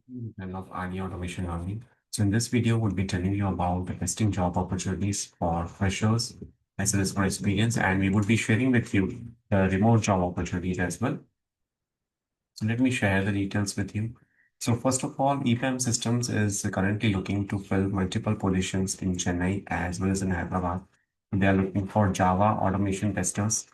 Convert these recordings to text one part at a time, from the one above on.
I love RE automation learning. So in this video, we'll be telling you about the testing job opportunities for freshers as well as for experience, and we would be sharing with you the remote job opportunities as well. So let me share the details with you. So first of all, EPAM Systems is currently looking to fill multiple positions in Chennai as well as in Hyderabad. They are looking for Java automation testers.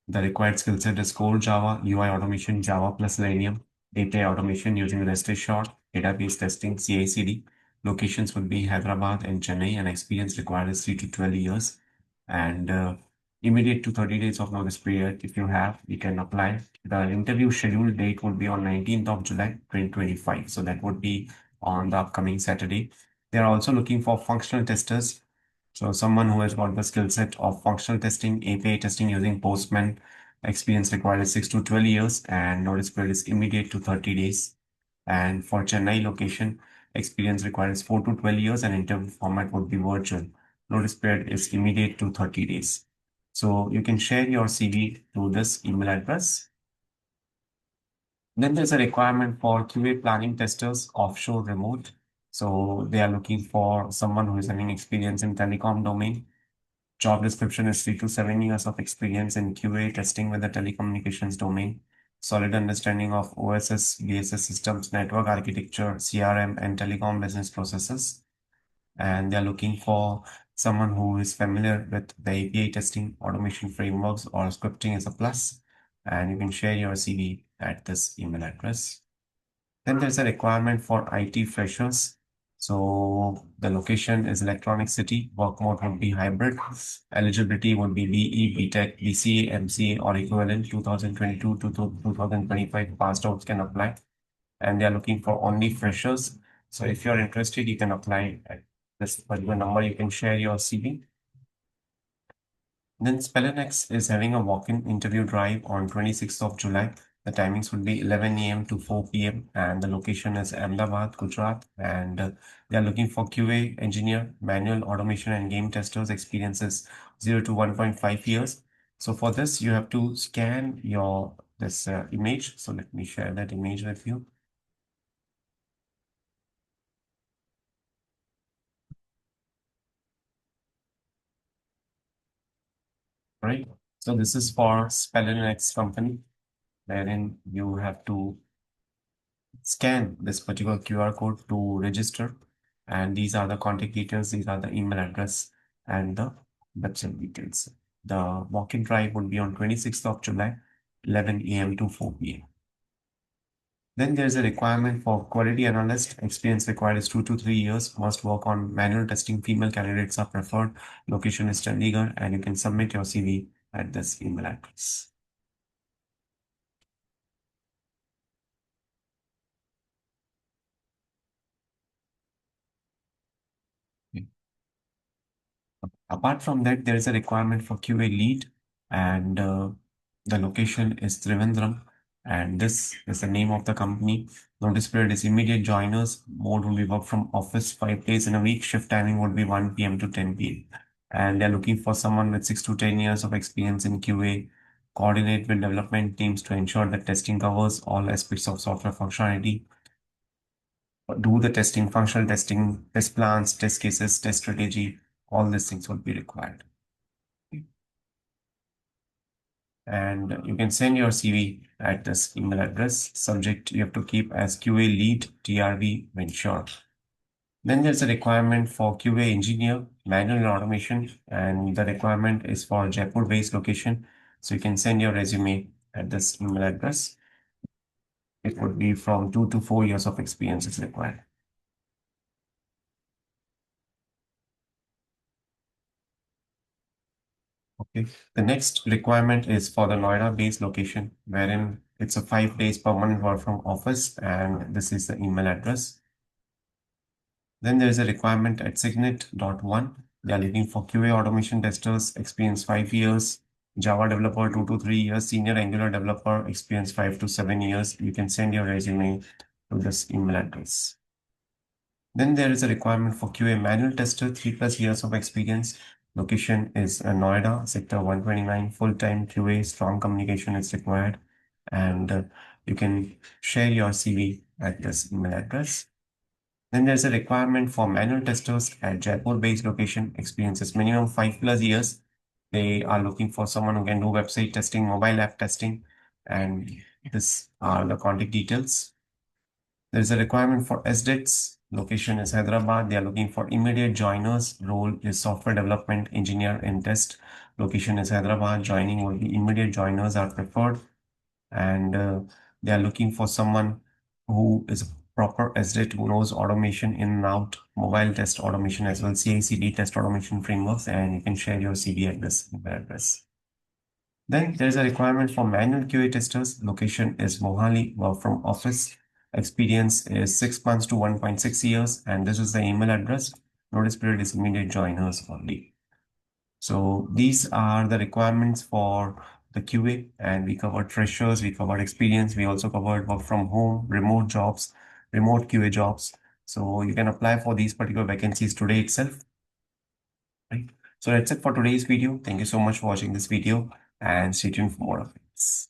The required skill set is core Java, UI automation, Java plus Selenium, API automation using REST assured, database testing, CI/CD. Locations would be Hyderabad and Chennai, and experience required is 3 to 12 years. And immediate to 30 days of notice period. If you have, you can apply. The interview scheduled date would be on 19th of July 2025. So that would be on the upcoming Saturday. They are also looking for functional testers, so someone who has got the skill set of functional testing, API testing using Postman, experience required is 6 to 12 years, and notice period is immediate to 30 days. And for Chennai location, experience required is 4 to 12 years, and interview format would be virtual. Notice period is immediate to 30 days. So you can share your CV to this email address. Then there's a requirement for QA planning testers offshore remote. So they are looking for someone who is having experience in telecom domain. Job description is 3 to 7 years of experience in QA testing with the telecommunications domain, solid understanding of OSS, BSS systems, network architecture, CRM, and telecom business processes. And they're looking for someone who is familiar with the API testing, automation frameworks, or scripting is a plus. And you can share your CV at this email address. Then there's a requirement for IT freshers. So the location is Electronic City. Work mode would be hybrid. Eligibility would be BE, BTech, BCA, MCA, or equivalent. 2022 to 2025 passed outs can apply. And they are looking for only freshers. So if you're interested, you can apply at this particular number. You can share your CV. Then Spellenex is having a walk-in interview drive on 26th of July. The timings would be 11 a.m. to 4 p.m. and the location is Ahmedabad, Gujarat. And they are looking for QA engineer, manual automation and game testers experiences 0 to 1.5 years. So for this, you have to scan your this image. So let me share that image with you. Right. So this is for Spellenex company, wherein you have to scan this particular QR code to register. And these are the contact details, these are the email address and the website details. The walk-in drive would be on 26th of July, 11 a.m. to 4 p.m. Then there's a requirement for quality analyst. Experience required is 2 to 3 years. Must work on manual testing. Female candidates are preferred. Location is Chandigarh, and you can submit your CV at this email address. Apart from that, there is a requirement for QA lead, and the location is Trivandrum, and this is the name of the company. Notice period is immediate joiners. Mode will be work from office 5 days in a week. Shift timing would be 1 p.m. to 10 p.m. And they're looking for someone with 6 to 10 years of experience in QA, coordinate with development teams to ensure that testing covers all aspects of software functionality, do the testing, functional testing, test plans, test cases, test strategy, all these things would be required. And you can send your CV at this email address. Subject you have to keep as QA lead TRV when short. Then there's a requirement for QA engineer, manual automation, and the requirement is for Jaipur-based location. So you can send your resume at this email address. It would be from 2 to 4 years of experience is required. Okay. The next requirement is for the Noida-based location, wherein it's a 5 days permanent work from office, and this is the email address. Then there is a requirement at Signet.1. They are looking for QA automation testers, experience 5 years, Java developer 2 to 3 years, senior Angular developer, experience 5 to 7 years. You can send your resume to this email address. Then there is a requirement for QA manual tester, 3 plus years of experience. Location is Noida, Sector 129, full-time QA, strong communication is required. And you can share your CV at this email address. Then there's a requirement for manual testers at Jaipur-based location, experiences minimum 5+ years. They are looking for someone who can do website testing, mobile app testing, and this are the contact details. There is a requirement for SDETs. Location is Hyderabad. They are looking for immediate joiners. Role is software development engineer in test. Location is Hyderabad. Joining will be immediate joiners are preferred, and they are looking for someone who is a proper SDET who knows automation in and out, mobile test automation as well, CI/CD test automation frameworks, and you can share your CV at this email address. Then there is a requirement for manual QA testers. Location is Mohali, work from office. Experience is 6 months to 1.6 years, and this is the email address. Notice period is immediate joiners only. So these are the requirements for the QA, and we covered freshers, we covered experience, we also covered work from home, remote jobs, remote QA jobs. So you can apply for these particular vacancies today itself, right? So that's it for today's video. Thank you so much for watching this video and stay tuned for more updates.